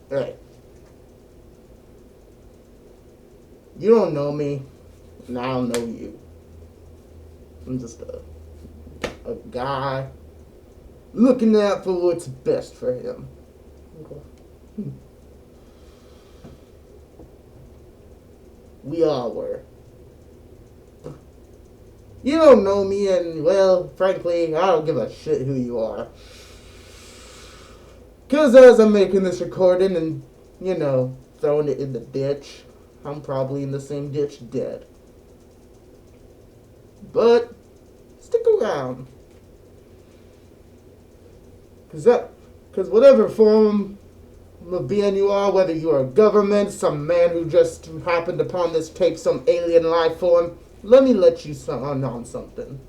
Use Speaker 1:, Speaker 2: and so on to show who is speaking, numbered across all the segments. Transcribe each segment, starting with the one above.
Speaker 1: Hey, you don't know me, and I don't know you. I'm just a guy looking out for what's best for him. Okay. We all were. You don't know me, and, well, frankly, I don't give a shit who you are. Because as I'm making this recording and, throwing it in the ditch, I'm probably in the same ditch dead. But, stick around. Because whatever form of being you are, whether you're a government, some man who just happened upon this tape, some alien life form, let me let you on something.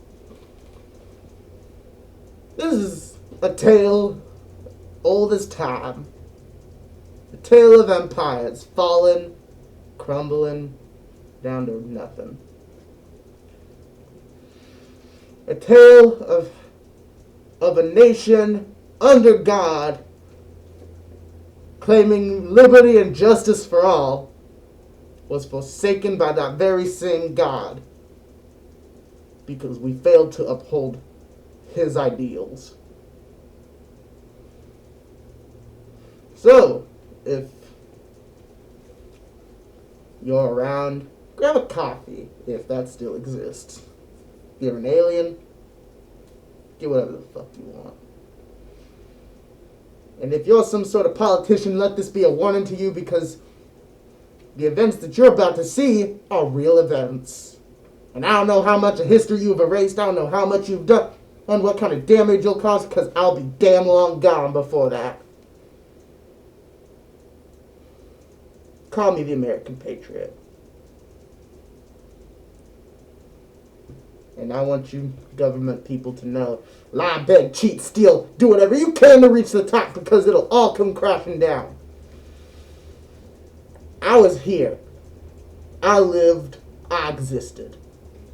Speaker 1: This is a tale old as time. A tale of empires falling, crumbling, down to nothing. A tale of a nation under God, claiming liberty and justice for all, was forsaken by that very same God because we failed to uphold his ideals. So, if you're around, grab a coffee, if that still exists. If you're an alien, get whatever the fuck you want. And if you're some sort of politician, let this be a warning to you, because the events that you're about to see are real events. And I don't know how much of history you've erased, I don't know how much you've done, and what kind of damage you'll cause, because I'll be damn long gone before that. Call me the American Patriot. And I want you government people to know, lie, beg, cheat, steal, do whatever you can to reach the top, because it'll all come crashing down. I was here. I lived. I existed.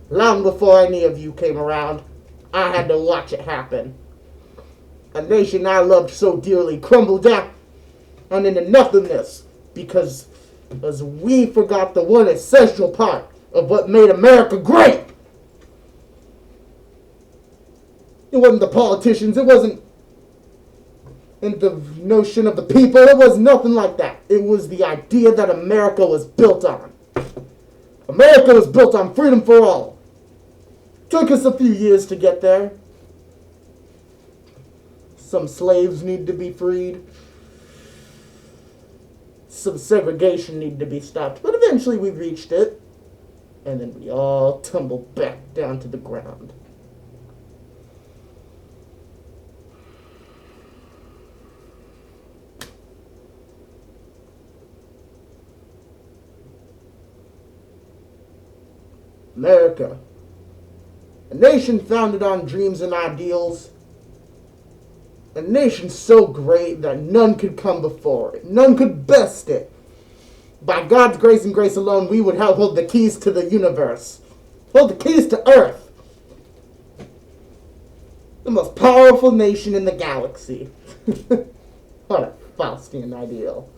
Speaker 1: Long before any of you came around, I had to watch it happen. A nation I loved so dearly crumbled down and into nothingness because as we forgot the one essential part of what made America great. It wasn't the politicians. It wasn't in the notion of the people. It was nothing like that. It was the idea that America was built on. America was built on freedom for all. Took us a few years to get there. Some slaves need to be freed. Some segregation needed to be stopped. But eventually we reached it. And then we all tumbled back down to the ground. America, a nation founded on dreams and ideals, a nation so great that none could come before it, none could best it. By God's grace and grace alone, we would hold the keys to the universe, hold the keys to Earth, the most powerful nation in the galaxy. What a Faustian ideal.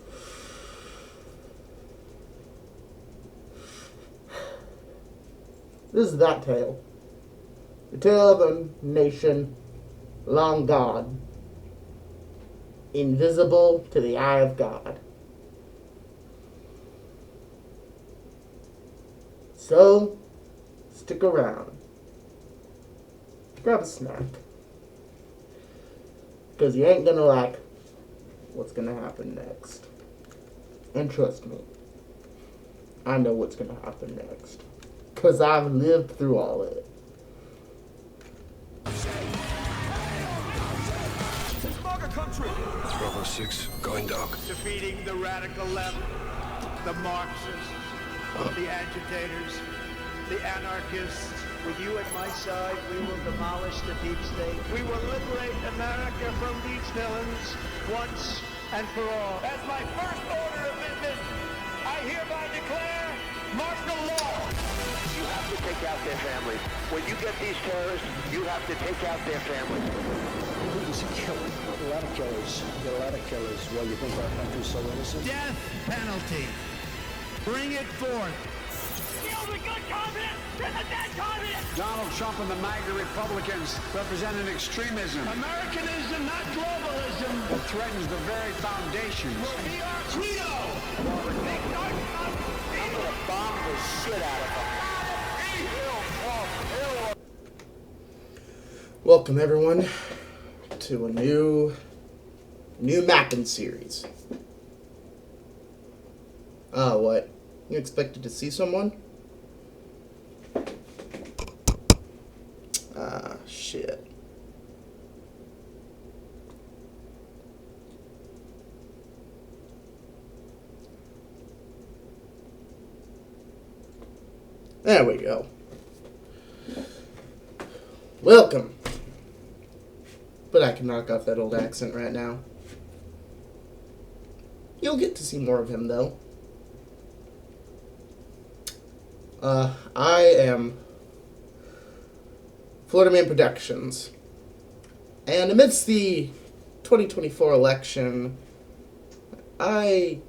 Speaker 1: This is that tale. The tale of a nation long gone, invisible to the eye of God. So, stick around. Grab a snack. Because you ain't gonna like what's gonna happen next. And trust me, I know what's gonna happen next. Because I've lived through all of it.
Speaker 2: Bravo 6, going dark.
Speaker 3: Defeating the radical left, the Marxists, the agitators, the anarchists. With you at my side, we will demolish the deep state. We will liberate America from these villains once and for all. As my first order of business, I hereby declare martial law.
Speaker 4: You have to take out their families. When you get these terrorists, you have to take out their families. was a killer. A lot of killers. Get a lot of killers. Well, you think our country's so innocent?
Speaker 3: Death penalty. Bring it forth.
Speaker 5: The only good communist is a dead communist!
Speaker 4: Donald Trump and the MAGA Republicans represent an extremism
Speaker 3: Americanism, not globalism.
Speaker 4: that threatens the very foundations.
Speaker 3: Will be our credo.
Speaker 4: I'm gonna bomb the shit out of them.
Speaker 1: Welcome everyone to a new mapping series. What? You expected to see someone? Shit. There we go. Welcome. But I can knock off that old accent right now. You'll get to see more of him, though. I am Florida Man Productions. And amidst the 2024 election, I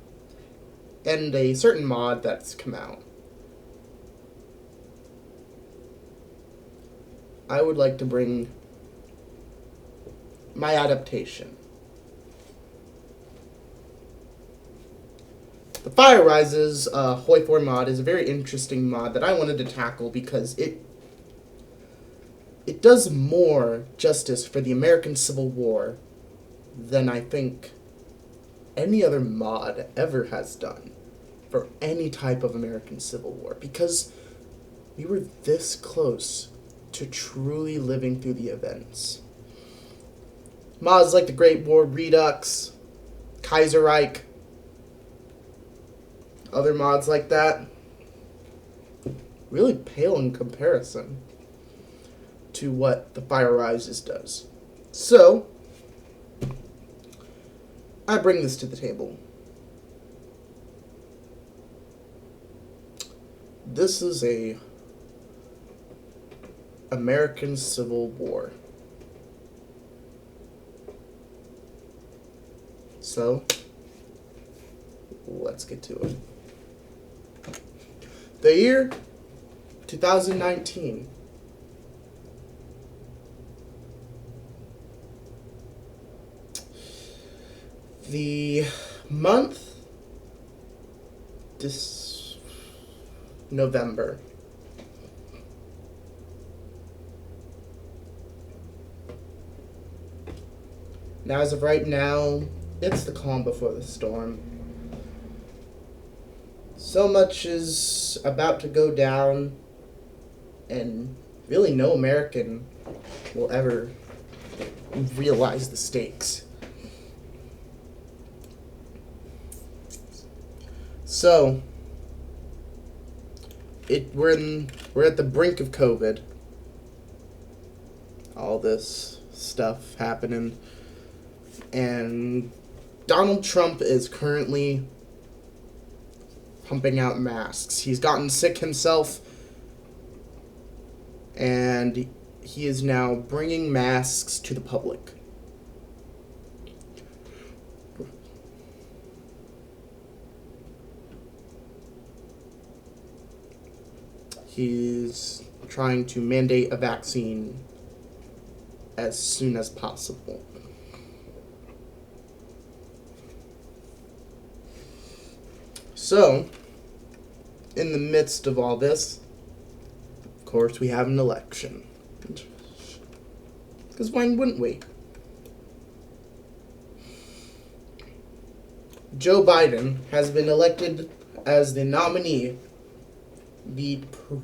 Speaker 1: end a certain mod that's come out. I would like to bring my adaptation. The Fire Rises Hoi 4 mod is a very interesting mod that I wanted to tackle because it does more justice for the American Civil War than I think any other mod ever has done for any type of American Civil War, because we were this close to truly living through the events. Mods like the Great War Redux, Kaiserreich, other mods like that, really pale in comparison to what the Fire Rises does. So, I bring this to the table. This is a American Civil War. So, let's get to it. The year 2019. The month, this November. Now, as of right now, it's the calm before the storm. So much is about to go down, and really no American will ever realize the stakes. So, we're at the brink of COVID. All this stuff happening. And Donald Trump is currently pumping out masks. He's gotten sick himself, and he is now bringing masks to the public. He's trying to mandate a vaccine as soon as possible. So, in the midst of all this, of course, we have an election. Because why wouldn't we? Joe Biden has been elected as the nominee, the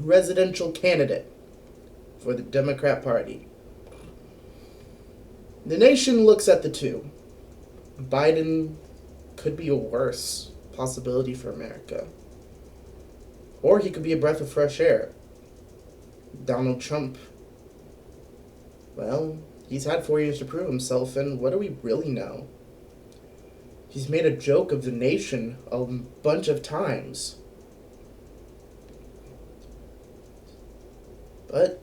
Speaker 1: presidential candidate for the Democrat Party. The nation looks at the two. Biden could be a worse possibility for America. Or he could be a breath of fresh air. Donald Trump, well, he's had 4 years to prove himself, and what do we really know? He's made a joke of the nation a bunch of times. But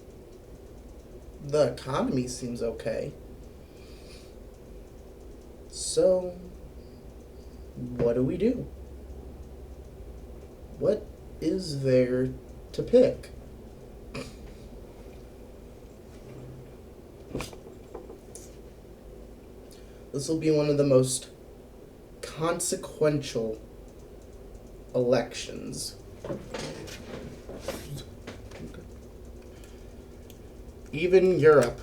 Speaker 1: the economy seems okay. So, what do we do? What is there to pick? This will be one of the most consequential elections. Even Europe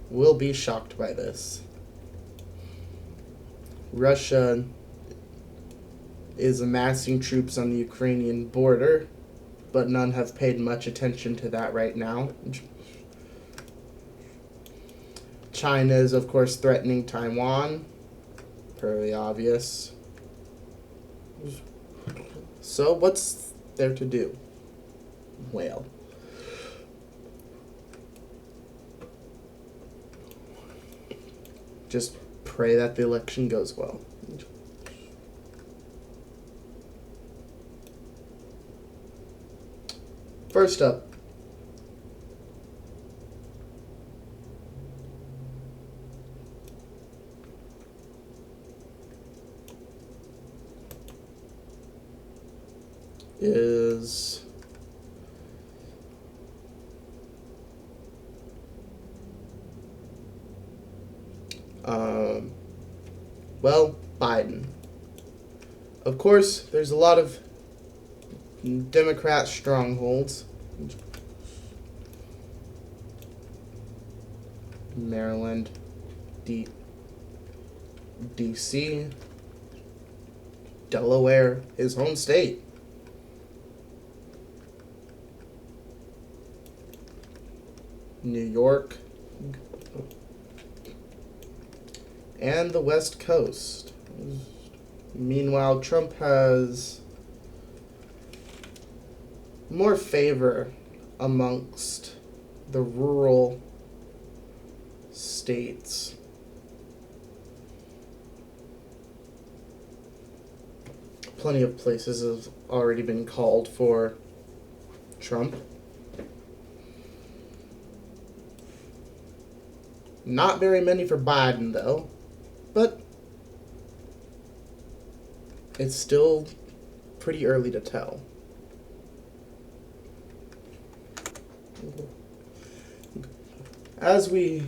Speaker 1: will be shocked by this. Russia is amassing troops on the Ukrainian border, but none have paid much attention to that right now. China is, of course, threatening Taiwan. Fairly obvious. So, what's there to do? Well, just pray that the election goes well. First up, is well, Biden. Of course, there's a lot of Democrat strongholds. Maryland, D.C., Delaware, his home state. New York, and the West Coast. Meanwhile, Trump has more favor amongst the rural states. Plenty of places have already been called for Trump. Not very many for Biden, though, but it's still pretty early to tell. As we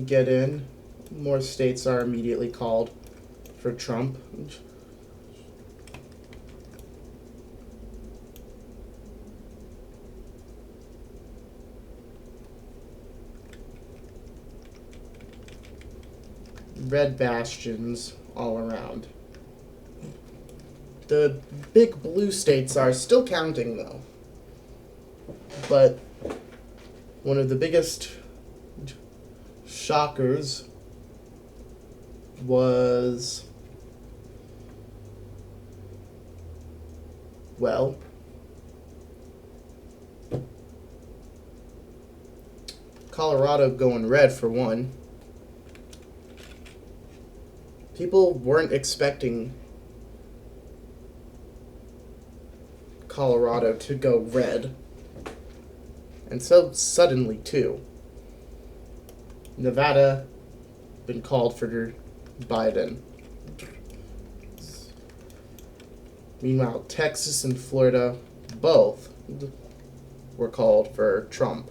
Speaker 1: get in, more states are immediately called for Trump. Red bastions all around. The big blue states are still counting, though. But one of the biggest shockers was, well, Colorado going red for one. People weren't expecting Colorado to go red. And so suddenly, too. Nevada been called for Biden. Meanwhile, Texas and Florida both were called for Trump,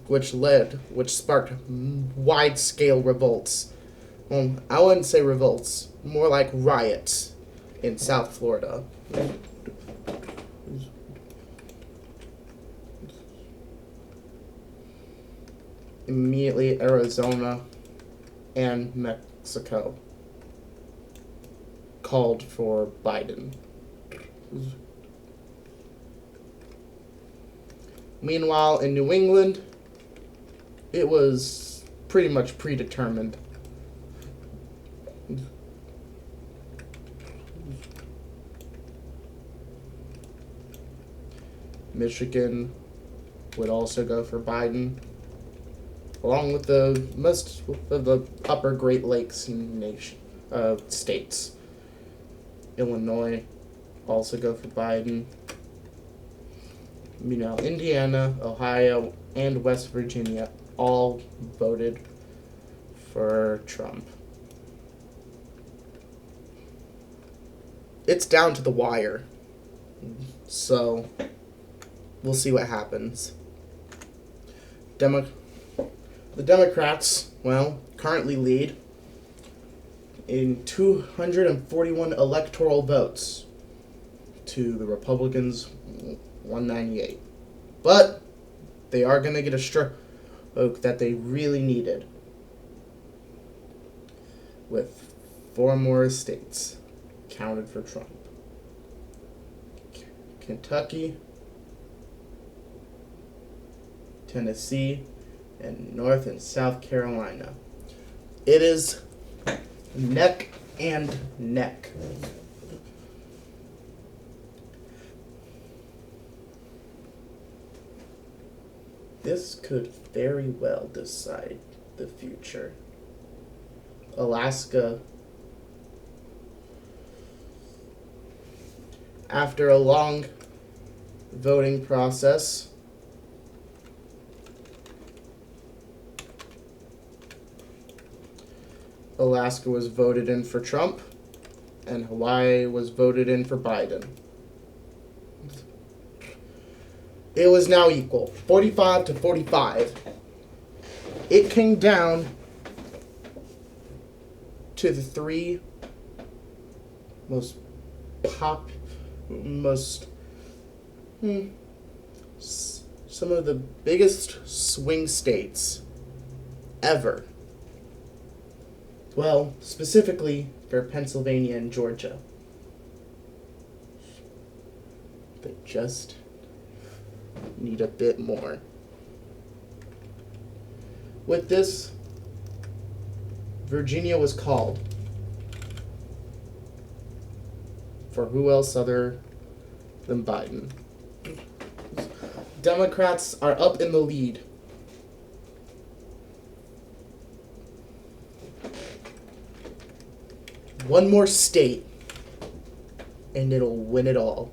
Speaker 1: which sparked wide-scale revolts. Well, I wouldn't say revolts, more like riots in South Florida. Immediately, Arizona and Mexico called for Biden. Meanwhile, in New England, it was pretty much predetermined. Michigan would also go for Biden, along with the most of the upper Great Lakes states. Illinois also go for Biden. Indiana, Ohio, and West Virginia all voted for Trump.
Speaker 6: it's down to the wire. So we'll see what happens. The Democrats, well, currently lead in 241 electoral votes to the Republicans 198. But they are going to get a stroke that they really needed, with 4 more states counted for Trump. Kentucky, Tennessee, and North and South Carolina. It is neck and neck. This could very well decide the future. Alaska, after a long voting process, Alaska was voted in for Trump, and Hawaii was voted in for Biden. It was now equal, 45 to 45. It came down to the 3 some of the biggest swing states ever. Well, specifically for Pennsylvania and Georgia. They just need a bit more. With this, Virginia was called. For who else other than Biden? Democrats are up in the lead. One more state, and it'll win it all.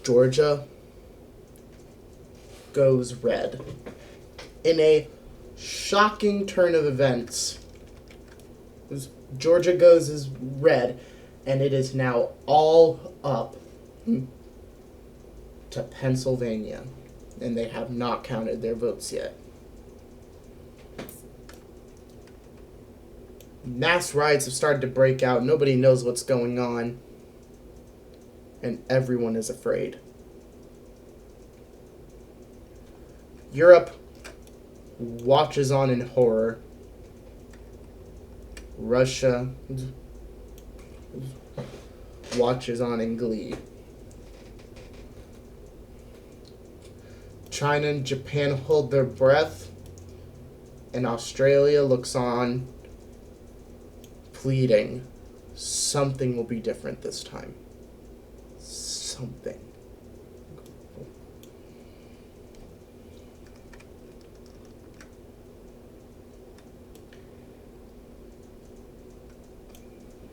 Speaker 6: Georgia goes red. In a shocking turn of events, Georgia goes as red, and it is now all up to Pennsylvania, and they have not counted their votes yet. Mass riots have started to break out. Nobody knows what's going on, and everyone is afraid. Europe watches on in horror. Russia watches on in glee. China and Japan hold their breath, and Australia looks on, pleading, something will be different this time. Something.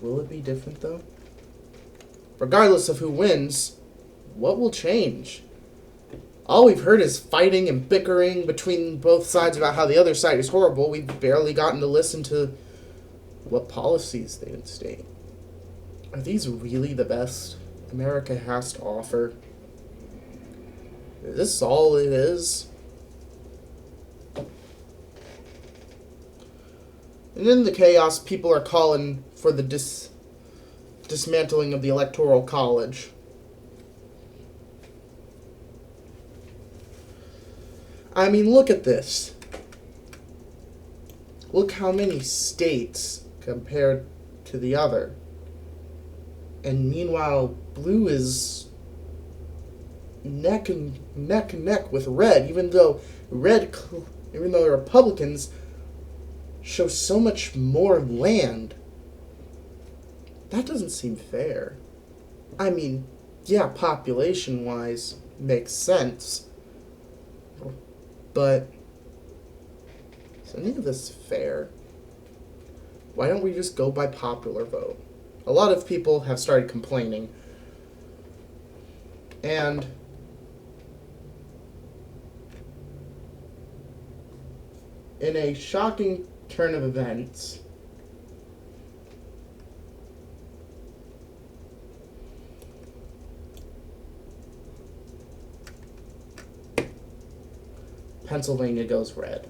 Speaker 6: Will it be different, though? Regardless of who wins, what will change? All we've heard is fighting and bickering between both sides about how the other side is horrible. We've barely gotten to listen to what policies they would state. Are these really the best America has to offer? Is this all it is? And in the chaos, people are calling for the dismantling of the Electoral College. I mean, look at this. Look how many states compared to the other. And meanwhile, blue is neck and neck with red, even though the Republicans show so much more land. That doesn't seem fair. I mean, yeah, population-wise, makes sense. But is any of this fair? Why don't we just go by popular vote? A lot of people have started complaining. And in a shocking turn of events, Pennsylvania goes red.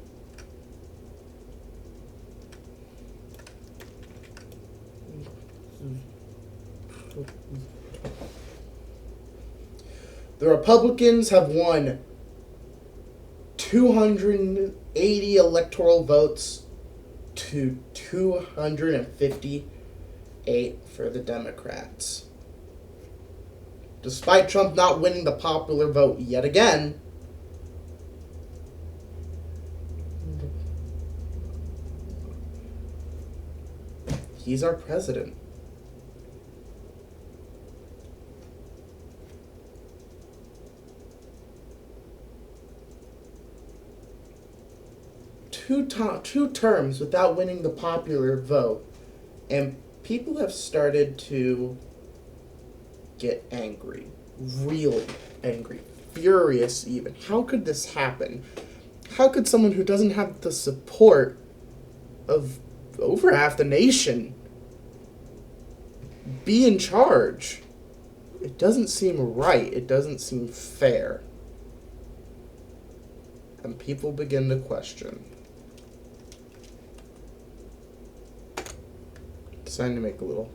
Speaker 6: The Republicans have won 280 electoral votes to 258 for the Democrats. Despite Trump not winning the popular vote yet again, he's our president. Two terms without winning the popular vote, and people have started to get angry, really angry, furious even. How could this happen? How could someone who doesn't have the support of over half the nation be in charge? It doesn't seem right. It doesn't seem fair. And people begin to question. Deciding to make a little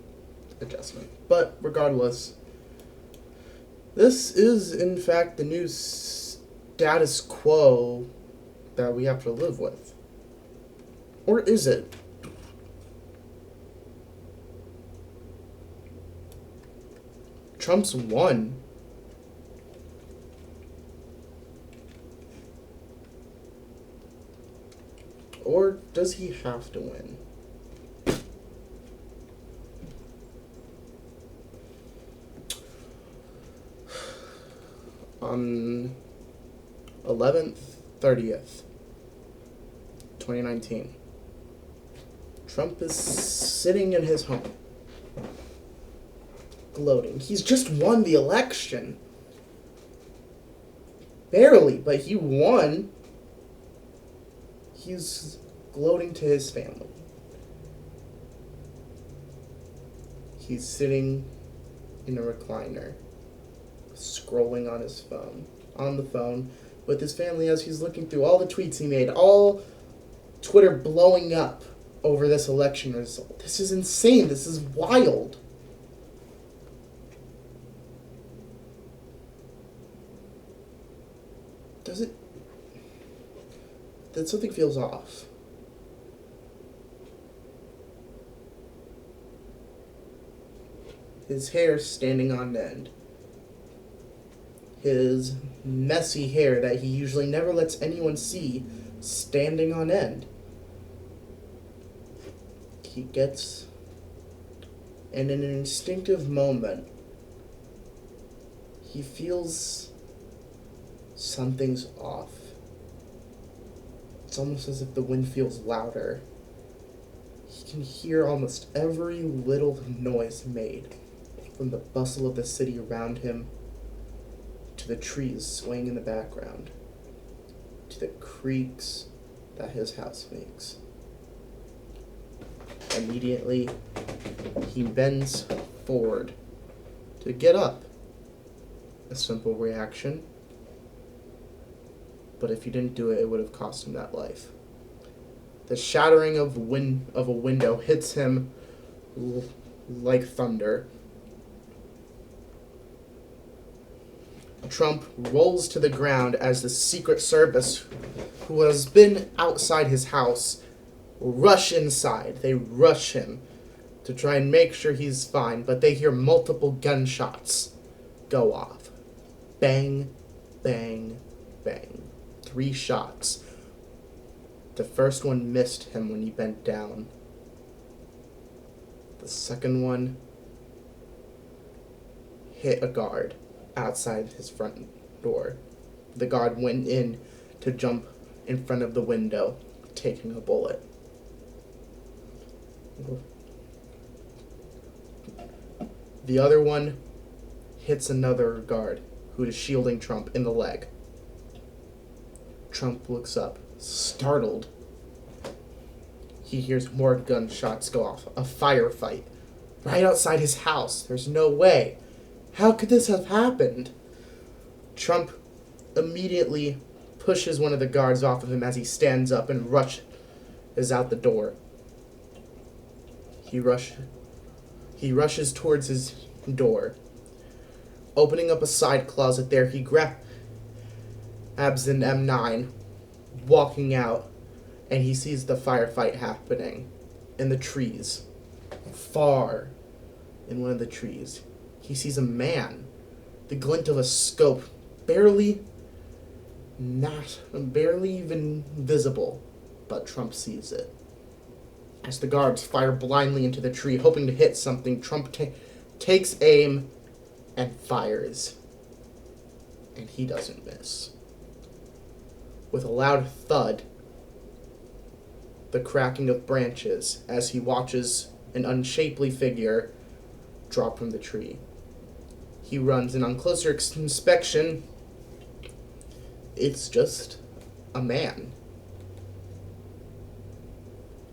Speaker 6: adjustment. But regardless, this is in fact the new status quo that we have to live with. Or is it? Trump's won. Or does he have to win? On 11th, 30th, 2019, Trump is sitting in his home, gloating. He's just won the election. Barely, but he won. He's gloating to his family. He's sitting in a recliner, scrolling on the phone with his family as he's looking through all the tweets he made, all Twitter blowing up over this election result. This is insane. This is wild. That something feels off. His hair standing on end. His messy hair that he usually never lets anyone see standing on end. He gets, and in an instinctive moment, he feels something's off. It's almost as if the wind feels louder. He can hear almost every little noise made, from the bustle of the city around him, to the trees swaying in the background, to the creaks that his house makes. Immediately, he bends forward to get up. A simple reaction. But if he didn't do it, it would have cost him that life. The shattering of a window hits him like thunder. Trump rolls to the ground as the Secret Service, who has been outside his house, rush inside. They rush him to try and make sure he's fine, but they hear multiple gunshots go off. Bang, bang, bang. 3 shots. The first one missed him when he bent down. The second one hit a guard outside his front door. The guard went in to jump in front of the window, taking a bullet. The other one hits another guard who is shielding Trump in the leg. Trump looks up, startled. He hears more gunshots go off. A firefight. Right outside his house. There's no way. How could this have happened? Trump immediately pushes one of the guards off of him as he stands up and rushes out the door. He rushes towards his door. Opening up a side closet there, he grabs an M9, walking out, and he sees the firefight happening in the trees. Far in one of the trees, he sees a man. The glint of a scope, barely even visible, but Trump sees it. As the guards fire blindly into the tree, hoping to hit something, Trump takes aim and fires. And he doesn't miss. With a loud thud, the cracking of branches as he watches an unshapely figure drop from the tree. He runs, and on closer inspection, it's just a man.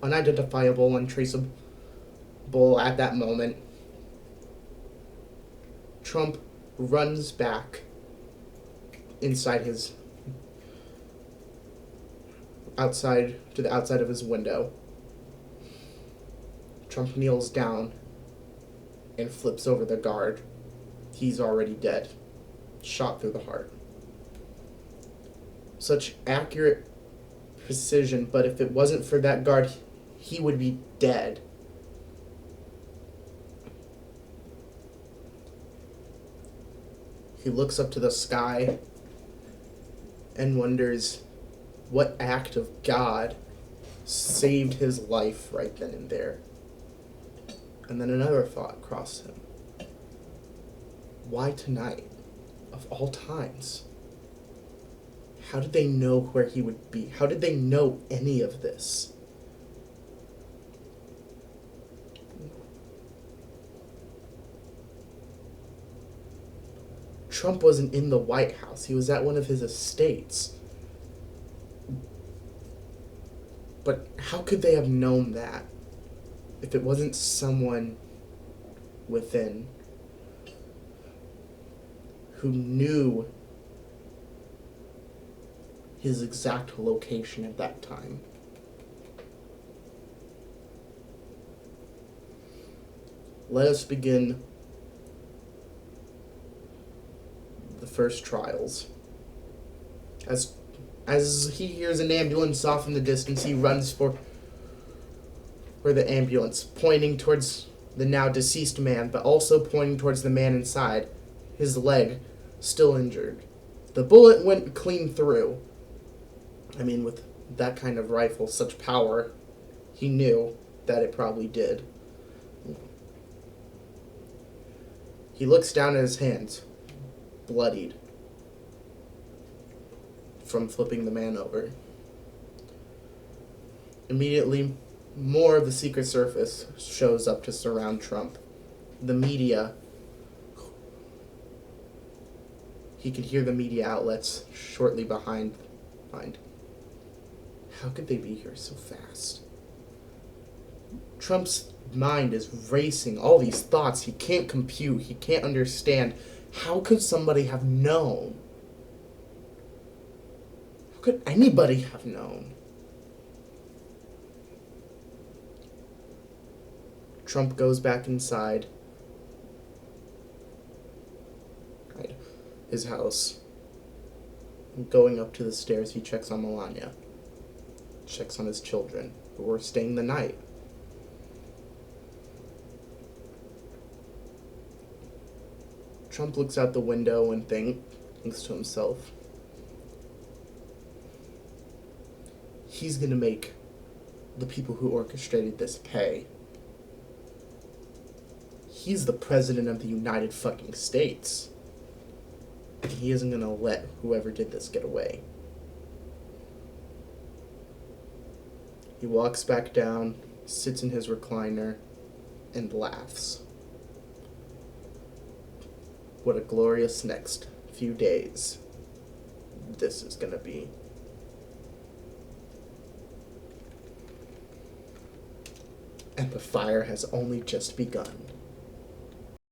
Speaker 6: Unidentifiable, untraceable at that moment. Trump runs back inside his to the outside of his window. Trump kneels down and flips over the guard. He's already dead. Shot through the heart. Such accurate precision, but if it wasn't for that guard, he would be dead. He looks up to the sky and wonders what act of God saved his life right then and there. And then another thought crossed him. Why tonight? Of all times? How did they know where he would be? How did they know any of this? Trump wasn't in the White House. He was at one of his estates. But how could they have known that if it wasn't someone within who knew his exact location at that time? Let us begin the first trials. As he hears an ambulance off in the distance, he runs for the ambulance, pointing towards the now deceased man, but also pointing towards the man inside, his leg still injured. The bullet went clean through. I mean, with that kind of rifle, such power, he knew that it probably did. He looks down at his hands, bloodied from flipping the man over. Immediately, more of the Secret Service shows up to surround Trump. The media. He could hear the media outlets shortly behind. How could they be here so fast? Trump's mind is racing. All these thoughts he can't compute. He can't understand. How could somebody have known? How could anybody have known? Trump goes back inside his house. Going up to the stairs, he checks on Melania. Checks on his children, who were staying the night. Trump looks out the window and thinks to himself, he's gonna make the people who orchestrated this pay. He's the president of the United fucking States. He isn't gonna let whoever did this get away. He walks back down sits in his recliner, and laughs. What a glorious next few days this is going to be. And the fire has only just begun.